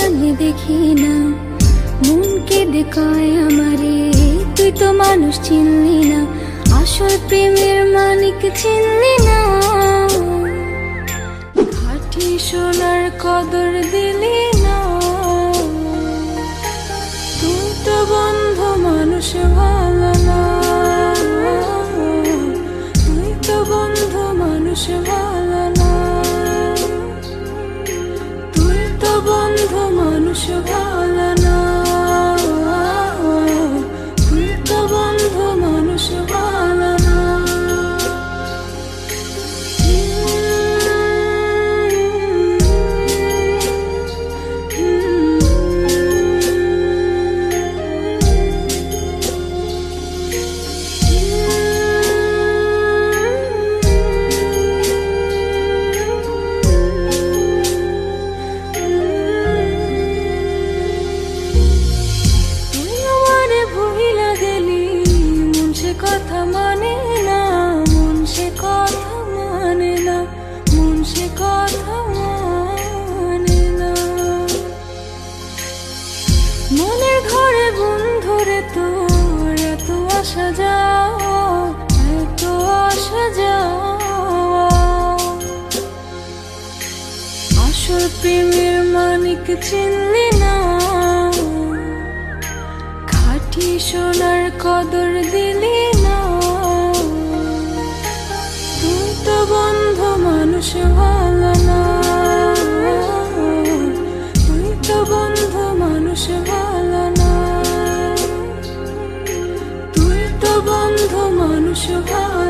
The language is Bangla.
সামনে দেখি না, মন কেঁদে কয় আমারে তুই তো মানুষ চিনলি না, আসল প্রেমের মানিক চিনলি না। খাঁটি সোনার কদর দিলি না, তুই তো বন্ধু মানুষ ভালো না, তুই তো বন্ধু মানুষ ভালো না, তুই তো বন্ধু মানুষ ভালো না, তুই তো বন্ধু মানুষ ভালো না। কথা মানে না, মন সে কথা মানে না, মন সে কথা মানে না। মনের ঘরে বন্ধুরে তোর এত আসা যাওয়া, এত আসা যাওয়া, আসল প্রেমের মানিক চিনলি না, খাঁটি সোনার কদর দিলি না, তুই তো বন্ধু মানুষ ভালো না, তুই তো বন্ধু মানুষ ভালো না, তুই তো বন্ধু মানুষ ভালো।